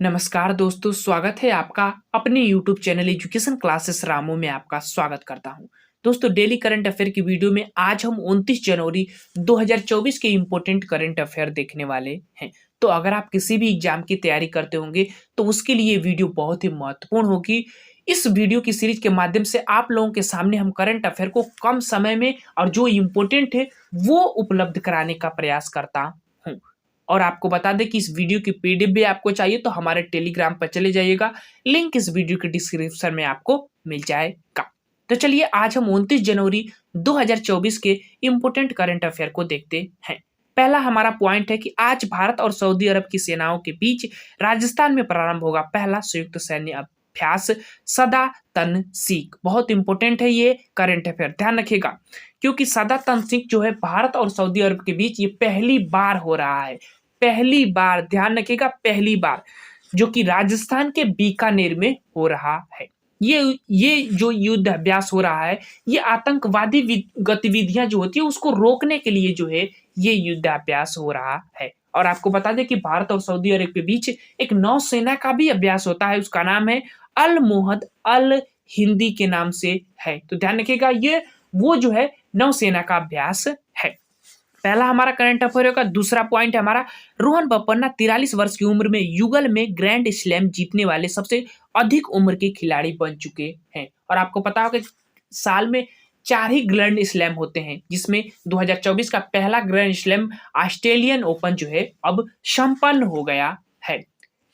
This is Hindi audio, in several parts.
नमस्कार दोस्तों, स्वागत है आपका अपने YouTube channel education classes Ramu में आपका स्वागत करता हूं। दोस्तों, डेली करंट अफेयर की वीडियो में आज हम 29 जनवरी 2024 के इम्पोर्टेंट करंट अफेयर देखने वाले हैं। तो अगर आप किसी भी एग्जाम की तैयारी करते होंगे तो उसके लिए वीडियो बहुत ही महत्वपूर्ण होगी। इस वीडियो की सीरीज के माध्यम से आप लोगों के सामने हम करंट अफेयर को कम समय में और जो इम्पोर्टेंट है वो उपलब्ध कराने का प्रयास करता हूँ। और आपको बता दें कि इस वीडियो की पीडीएफ भी आपको चाहिए तो हमारे टेलीग्राम पर चले जाइएगा, लिंक इस वीडियो के डिस्क्रिप्शन में आपको मिल जाएगा। तो चलिए आज हम 29 जनवरी 2024 के इम्पोर्टेंट करंट अफेयर को देखते हैं। पहला हमारा पॉइंट है कि आज भारत और सऊदी अरब की सेनाओं के बीच राजस्थान में प्रारंभ होगा पहला संयुक्त सैन्य अभ्यास सदा तन सीख। बहुत इंपॉर्टेंट है ये करंट अफेयर, ध्यान रखिएगा, क्योंकि सदा तन सीख जो है भारत और सऊदी अरब के बीच ये पहली बार हो रहा है। पहली बार, ध्यान रखिएगा, पहली बार, जो कि राजस्थान के बीकानेर में हो रहा है। ये जो युद्ध अभ्यास हो रहा है, ये आतंकवादी गतिविधियां जो होती है उसको रोकने के लिए जो है ये युद्ध अभ्यास हो रहा है। और आपको बता दें कि भारत और सऊदी अरब के बीच एक नौसेना का भी अभ्यास होता है, उसका नाम है अल मोहद अल हिंदी के नाम से है। तो ध्यान रखिएगा, ये वो जो है नौसेना का अभ्यास है। पहला हमारा करंट अफेयर होगा। दूसरा पॉइंट है हमारा, रोहन बोपन्ना 43 वर्ष की उम्र में युगल में ग्रैंड स्लैम जीतने वाले सबसे अधिक उम्र के खिलाड़ी बन चुके हैं। और आपको पता होगा साल में 4 ही ग्रैंड स्लैम होते हैं, जिसमें 2024 का पहला ग्रैंड स्लैम ऑस्ट्रेलियन ओपन जो है अब संपन्न हो गया है।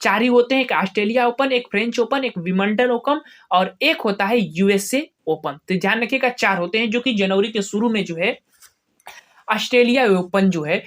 4 ही होते हैं, एक ऑस्ट्रेलिया ओपन, एक फ्रेंच ओपन, एक विंबलडन ओपन और एक होता है यूएसए ओपन। तो ध्यान रखिएगा 4 होते हैं, जो कि जनवरी के शुरू में जो है ऑस्ट्रेलिया ओपन जो है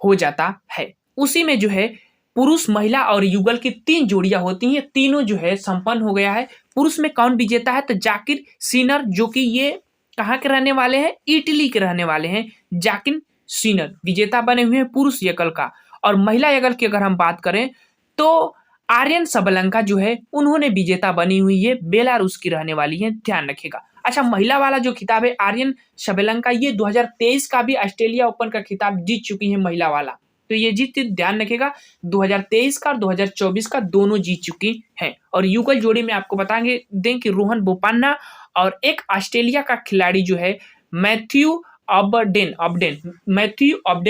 हो जाता है। उसी में जो है पुरुष, महिला और युगल की 3 जोड़ियां होती हैं, तीनों जो है संपन्न हो गया है। पुरुष में कौन विजेता है तो जाकिर सिनर, जो कि ये कहाँ के रहने वाले हैं, इटली के रहने वाले हैं। जाकिर सिनर विजेता बने हुए हैं पुरुष युगल का। और महिला युगल की अगर हम बात करें तो आर्यन सबलंका जो है उन्होंने विजेता बनी हुई है, बेलारूस की रहने वाली है, ध्यान रखिएगा। अच्छा, महिला वाला जो खिताब है आर्यन सबलंका, ये 2023 का भी ऑस्ट्रेलिया ओपन का खिताब जीत चुकी है महिला वाला। तो ये जीत, ध्यान रखिएगा, 2023 का और 2024 का दोनों जीत चुकी हैं। और युगल जोड़ी में आपको बताएंगे दें कि रोहन बोपन्ना और एक ऑस्ट्रेलिया का खिलाड़ी जो है मैथ्यू ऑब्डेन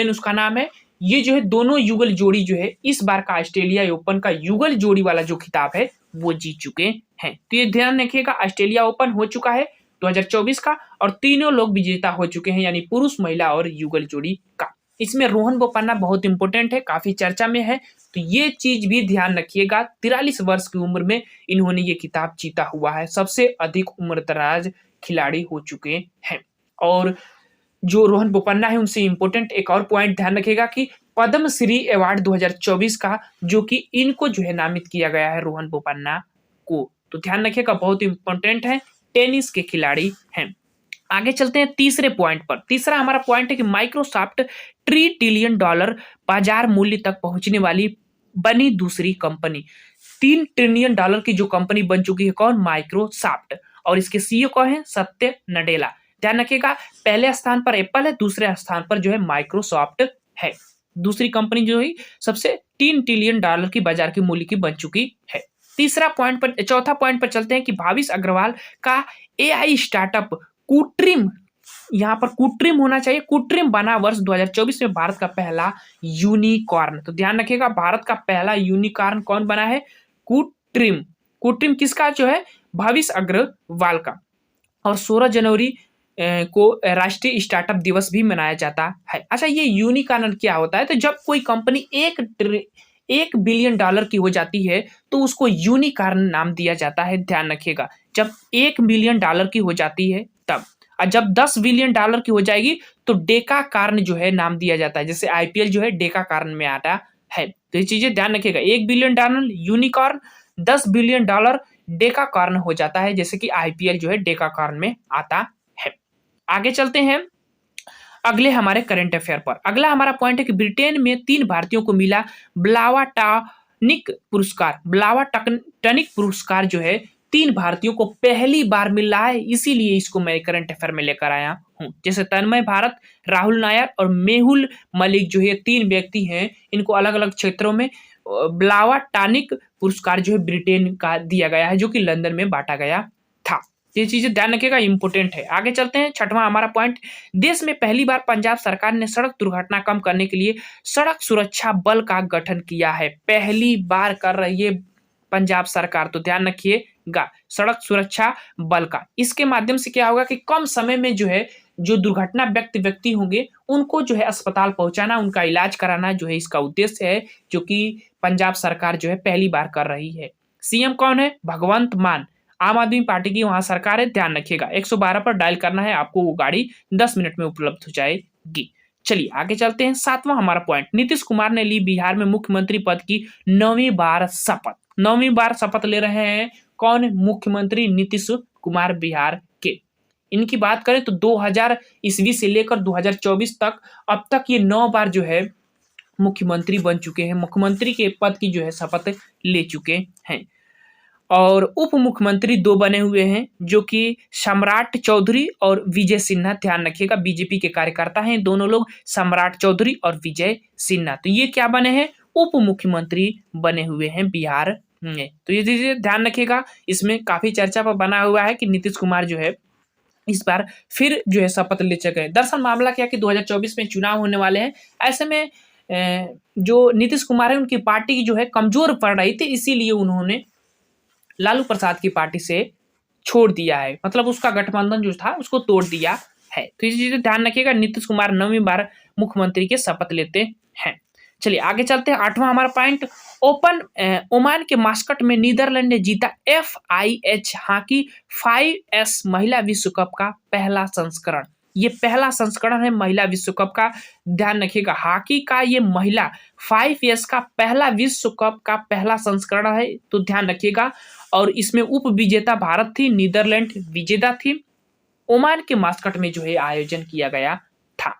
उसका नाम है। ये जो है दोनों युगल जोड़ी जो है इस बार का ऑस्ट्रेलिया ओपन का युगल जोड़ी वाला जो खिताब है वो जीत चुके हैं। तो ये ध्यान रखिएगा, ऑस्ट्रेलिया ओपन हो चुका है 2024 का और तीनों लोग विजेता हो चुके हैं, यानी पुरुष, महिला और युगल जोड़ी का। इसमें रोहन बोपन्ना बहुत इंपॉर्टेंट है, काफी चर्चा में है, तो ये चीज भी ध्यान रखिएगा। 43 वर्ष की उम्र में इन्होंने ये खिताब जीता हुआ है, सबसे अधिक उम्रदराज खिलाड़ी हो चुके हैं। और जो रोहन बोपन्ना है उनसे इंपॉर्टेंट एक और पॉइंट ध्यान रखिएगा कि पद्मश्री अवार्ड 2024 का जो कि इनको जो है नामित किया गया है रोहन बोपन्ना को। तो ध्यान रखिएगा, बहुत इंपॉर्टेंट है, टेनिस के खिलाड़ी हैं। आगे चलते हैं तीसरे पॉइंट पर। तीसरा हमारा पॉइंट है कि माइक्रोसॉफ्ट $3 ट्रिलियन बाजार मूल्य तक पहुंचने वाली बनी दूसरी कंपनी। $3 ट्रिलियन की जो कंपनी बन चुकी है, कौन, माइक्रोसॉफ्ट। और इसके सीईओ कौन है, सत्य नडेला। ध्यान रखिएगा, पहले स्थान पर एप्पल है, दूसरे स्थान पर जो है माइक्रोसॉफ्ट है। दूसरी कंपनी जो है सबसे $3 ट्रिलियन की बाजार की मूल्य की बन चुकी है। चौथा पॉइंट पर चलते हैं कि भाविश अग्रवाल का एआई स्टार्टअप कुट्रिम, यहाँ पर कुट्रिम होना चाहिए, कुट्रिम बना वर्ष 2024 में भारत का पहला यूनिकॉर्न। तो ध्यान रखिएगा, भारत का पहला यूनिकॉर्न कौन बना है, कुट्रिम। कुट्रिम किसका जो है, भाविश अग्रवाल का। और 16 जनवरी को राष्ट्रीय स्टार्टअप दिवस भी मनाया जाता है। अच्छा, ये यूनिकॉर्न क्या होता है, तो जब कोई कंपनी $1 बिलियन की हो जाती है तो उसको यूनिकॉर्न नाम दिया जाता है। ध्यान रखिएगा, जब $1 बिलियन की हो जाती है तब, और जब $10 बिलियन की हो जाएगी तो डेकाकॉर्न जो है नाम दिया जाता है। जैसे आईपीएल जो है डेकाकॉर्न में आता है। तो ये चीजें ध्यान रखिएगा, $1 बिलियन यूनिकॉर्न, $10 बिलियन डेकाकॉर्न हो जाता है, जैसे कि आईपीएल जो है डेकाकॉर्न में आता है। आगे चलते हैं अगले हमारे करंट अफेयर पर। अगला हमारा पॉइंट है कि ब्रिटेन में 3 भारतीयों को मिला ब्लावाटनिक पुरस्कार। ब्लावाटनिक पुरस्कार जो है 3 भारतीयों को पहली बार मिल रहा है, इसीलिए इसको मैं करंट अफेयर में लेकर आया हूं। जैसे तन्मय भारत, राहुल नायर और मेहुल मलिक जो ये 3 व्यक्ति हैं, इनको अलग अलग क्षेत्रों में ब्लावाटानिक पुरस्कार जो है ब्रिटेन का दिया गया है, जो कि लंदन में बांटा गया था। ये चीजें ध्यान रखिएगा, इंपॉर्टेंट है। आगे चलते हैं, छठवां हमारा पॉइंट, देश में पहली बार पंजाब सरकार ने सड़क दुर्घटना कम करने के लिए सड़क सुरक्षा बल का गठन किया है। पहली बार कर रही है पंजाब सरकार, तो ध्यान रखिएगा सड़क सुरक्षा बल का। इसके माध्यम से क्या होगा कि कम समय में जो है जो दुर्घटना व्यक्ति होंगे उनको जो है अस्पताल पहुंचाना, उनका इलाज कराना जो है इसका उद्देश्य है, जो कि पंजाब सरकार जो है पहली बार कर रही है। सीएम कौन है? भगवंत मान, आम आदमी पार्टी की वहां सरकार है। ध्यान रखिएगा 112 पर डायल करना है आपको, वो गाड़ी 10 मिनट में उपलब्ध हो जाएगी। चलिए आगे चलते हैं, सातवां हमारा पॉइंट, नीतीश कुमार ने ली बिहार में मुख्यमंत्री पद की 9वीं बार शपथ। 9वीं बार शपथ ले रहे हैं कौन? मुख्यमंत्री नीतीश कुमार बिहार के। इनकी बात करें तो 2000 ईस्वी से लेकर 2024 तक अब तक ये 9 बार जो है मुख्यमंत्री बन चुके हैं, मुख्यमंत्री के पद की जो है शपथ ले चुके हैं। और उप मुख्यमंत्री 2 बने हुए हैं, जो कि सम्राट चौधरी और विजय सिन्हा। ध्यान रखिएगा बीजेपी के कार्यकर्ता हैं दोनों लोग, सम्राट चौधरी और विजय सिन्हा। तो ये क्या बने हैं? उप मुख्यमंत्री बने हुए हैं बिहार में। तो ये चीजें ध्यान रखिएगा, इसमें काफी चर्चा पर बना हुआ है कि नीतीश कुमार जो है इस बार फिर जो है शपथ ले चुके हैं। दरअसल मामला क्या कि 2024 में चुनाव होने वाले हैं, ऐसे में जो नीतीश कुमार है उनकी पार्टी की जो है कमजोर पड़ रही थी, इसीलिए उन्होंने लालू प्रसाद की पार्टी से छोड़ दिया है, मतलब उसका गठबंधन जो था उसको तोड़ दिया है। तो इस चीज ध्यान रखिएगा, नीतीश कुमार 9वीं बार मुख्यमंत्री के शपथ लेते हैं। चलिए आगे चलते हैं, आठवां हमारा पॉइंट, ओमान के मास्कट में नीदरलैंड ने जीता FIH हॉकी 5S महिला विश्व कप का पहला संस्करण। ये पहला संस्करण है महिला विश्व कप का। ध्यान रखिएगा हॉकी का ये महिला 5S का पहला विश्व कप का पहला संस्करण है, तो ध्यान रखिएगा। और इसमें उप विजेता भारत थी, नीदरलैंड विजेता थी। ओमान के मास्कट में जो है आयोजन किया गया था।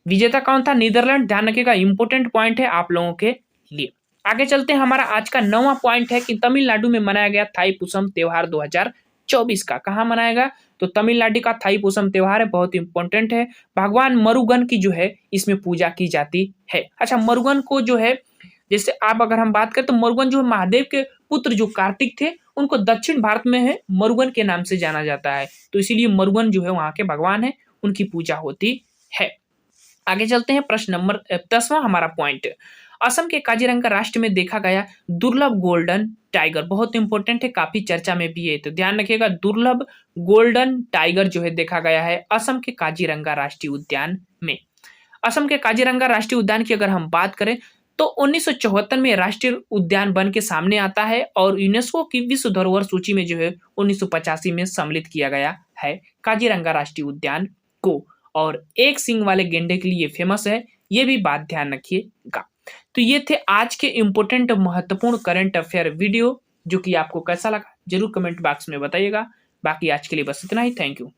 विजेता कौन था? नीदरलैंड। ध्यान रखिएगा, इंपोर्टेंट पॉइंट है आप लोगों के लिए। आगे चलते हैं, हमारा आज का 9वां पॉइंट है कि तमिलनाडु में मनाया गया थाईपुसम त्योहार 2024 का। कहाँ मनाएगा? तो तमिलनाडु का थाईपुसम त्योहार है, बहुत इंपॉर्टेंट है। भगवान मरुगन की जो है इसमें पूजा की जाती है। अच्छा, मरुगन को जो है जैसे आप अगर हम बात करें तो मरुगन जो महादेव के पुत्र जो कार्तिक थे उनको दक्षिण भारत में है मरुगन के नाम से जाना जाता है, तो इसीलिए मरुगन जो है वहां के भगवान है, उनकी पूजा होती है। आगे चलते हैं, प्रश्न नंबर 10वां हमारा पॉइंट, असम के काजीरंगा राष्ट्र में देखा गया दुर्लभ गोल्डन टाइगर। बहुत इंपॉर्टेंट है, काफी चर्चा में भी है, तो ध्यान रखिएगा दुर्लभ गोल्डन टाइगर जो है देखा गया है असम के काजीरंगा राष्ट्रीय उद्यान में। असम के काजीरंगा राष्ट्रीय उद्यान की अगर हम बात करें तो 1974 में राष्ट्रीय उद्यान बन के सामने आता है और यूनेस्को की विश्व धरोहर सूची में जो है 1985 में सम्मिलित किया गया है काजीरंगा राष्ट्रीय उद्यान को, और एक सींग वाले गेंडे के लिए फेमस है, ये भी बात ध्यान रखिएगा। तो ये थे आज के इंपोर्टेंट महत्वपूर्ण करंट अफेयर वीडियो, जो कि आपको कैसा लगा जरूर कमेंट बॉक्स में बताइएगा। बाकी आज के लिए बस इतना ही, थैंक यू।